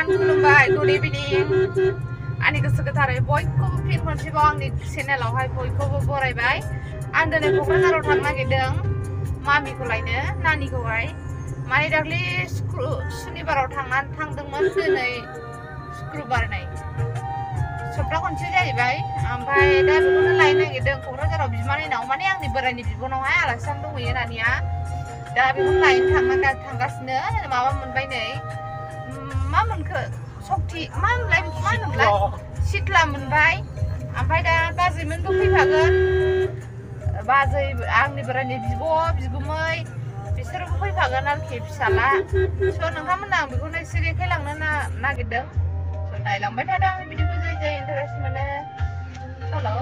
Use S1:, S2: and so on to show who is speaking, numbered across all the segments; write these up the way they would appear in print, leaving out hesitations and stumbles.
S1: teman-teman खुलुमबाय good evening आंनि गोसो गोथारै बयखौबो फिन खनसेबाव आंनि चेनेलावहाय बयखौबो बरायबाय आं दिनै क'क्राझाराव थांनो नागिरदों मामिखौ लायनो नानिखौहाय माने दाख्लि सुनिबाराव थांदोंमोन दिनै शुक्रबार नै सप्ता खनसे जाहैबाय ओमफ्राय दा बेखौनो लायनो नागिरदों क'क्राझाराव बिमानैनाव माने आंनि बोरायनि बिब'नावहाय आलासि जानो दंहैयो नानिया दा बेखौनो लायनो थांगासिनो माबा मोनबाय नै मा मोनखो सक्ति मा होनोमोनलाय सिथ्ला मोनबाय ओमफ्राय दा बाजैमोनबो फैफागोन बाजै आंनि बोरायनि बिगुमै बिसोरबो फैफागोन आरोखि फिसाला स' नोंथांमोनहा आं बेखौनो एसे देखायलांनो नागिरदों नायलांबाय थादों बिदिखौ जै इन्टारेस्ट मोनो हेलौ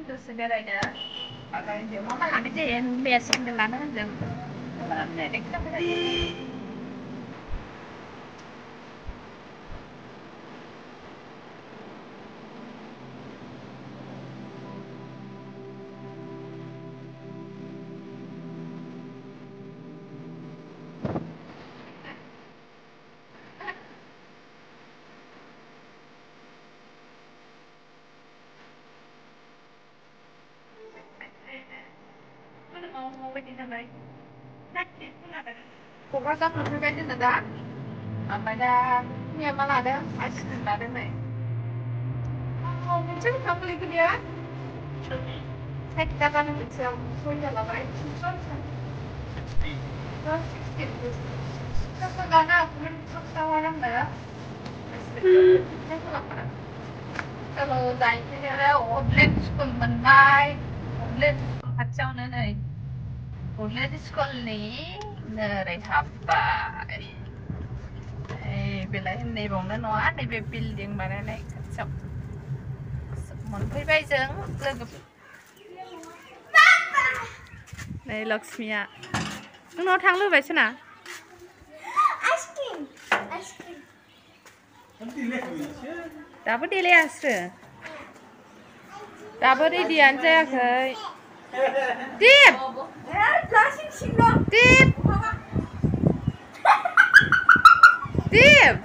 S1: दसे बेरायनो मा लानाय जायो मैया सेन्देल लानो होनदों क'क्राझार मोनफैबाय जोङो दा ओमफ्राय दा मैया मा लादों आइसक्रिम लादों नै मोनसे गोथाव गोलैगोलैया 60 थाखानि मोनसेयाव सयथा लाबाय 60 लाना सस्तामोन आंनो चलो जाहैनोसै आरो अबलेट स्कुल मोनबाय अबलेट स्कुल खाथियावनो नै अबलेट स्कुलनि नोरै हाबबाय बेलाय नैबावनो नङा नैबे बिल्डिं बानायनाय खाथियाव मोनफैबाय जों लोगोफोर नै लक्ष्मिया नोंनाव थांनो लुबैबाय सोना दाबो देलायासो दाबो रेडियानो जायाखै दिप दिप दिप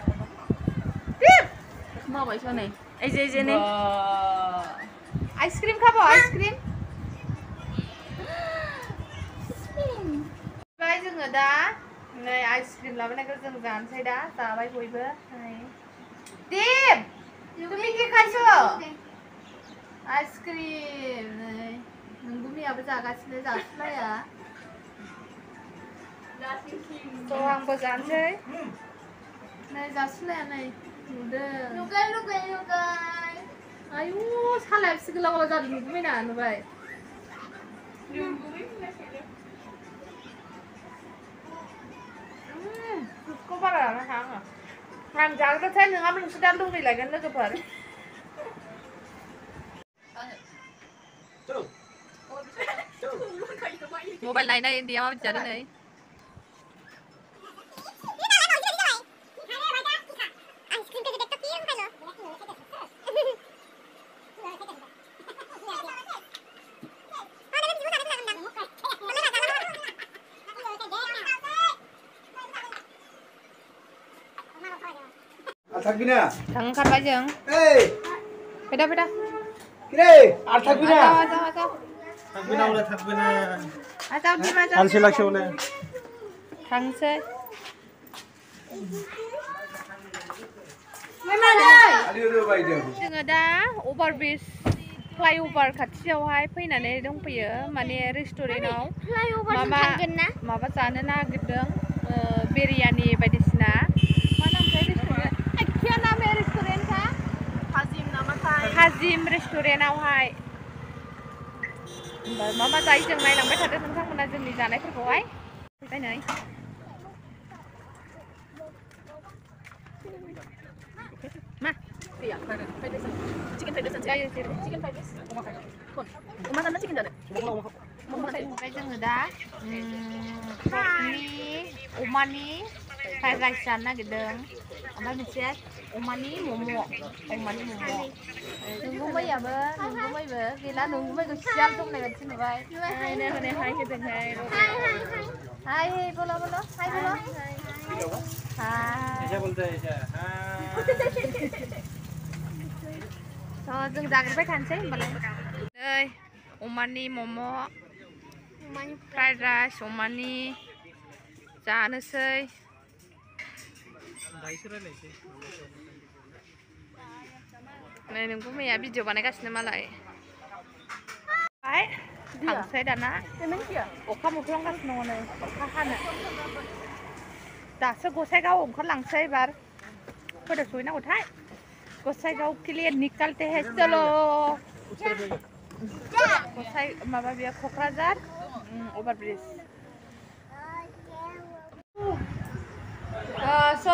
S1: दिप माबायसा नै एजे नै आइसक्रिम खाबो आइसक्रिम बाय जोङो दा नै आइसक्रिम लाबोनायखौ जों जानोसै दा जाबाय बयबो दिप তুমি কি খাইছো आइसक्रिम नै नोंगुमियाबो जागासिनो जासुलाया थ' आंबो जानोसै नै जासुलाया नै नुदों आयु सालाया बेसे गोलाव गोलाव जादों नुगुमैना नुबाय फ्रुटखौ बारा लानो हाया आङो आं जाग्रोसै नङाबा नोंसोर दा लुबैलायगोन लोगोफोर मबाइल नायनाय उन्दैया माबायदि जादों नै थांखारबाय जों Beda.
S2: Kire, arthak bina.
S1: Aja.
S2: Thak bina udah thak bina.
S1: Aja bima aja.
S2: Ansi lakshe udah.
S1: Thangse. जोङो दा ओभारब्रिज फ्लाइओभार खाथियावहाय फैनानै दंफैयो माने रेस्टुरेन्टआव माबा जानो नागिरदों बिरियानि बायदिसिना मा नामथाय रेस्टुरेन्ट क्या नाम है रेस्टुरेन्ट का हाजिम रेस्टुरेन्टआवहाय मा जायो जों नायलांबाय थादों नोंथांमोना जोंनि जानायफोरखौहाय फैनानै मा iya chicken fried rice aja chicken fried rice oma sana chicken ada ओमफ्राय जोङो दा अमानि फ्राइड राइस जानो नागिरदों ओमफ्राय मोनसे अमानि मम' नोंगुमैबो गैला नोंगुमैखौ सियाल दंनाय बायदि नुबाय हाय होदोंहाय हाय बोलो हाय बोलो
S2: ऐसा बोलते हैं ऐसा
S1: जों जाग्रोबाय थानोसै होमबालाय नै अमानि मम' फ्राइड राइस अमानि जानोसै नै नोंखौ मैया भिडिअ बानायगासिनो मालाय थांसै दाना अखा मोफ्लामगासिनो दङ नै अखा हानो दासो गसाइगाव ओंखारलांसै एबार खयथा सहैनांगौथाय गोसाईगांव के लिए निकलते हैं चलो माबा बेयो क'क्राझार ओभारब्रिज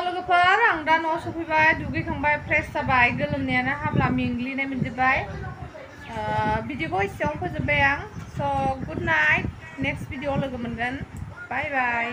S1: लोगोफोर आं दा न'आव सफैबाय दुगैखांबाय फ्रेश जाबाय गोलोमनायानो हाब्ला मेंग्लिनाय मोनजोब्बाय भिडिअखौ एसेयावनो फोजोबबाय आं स' गुड नाइट नेक्स्ट भिडिअ लोगो मोनगोन बाय बाय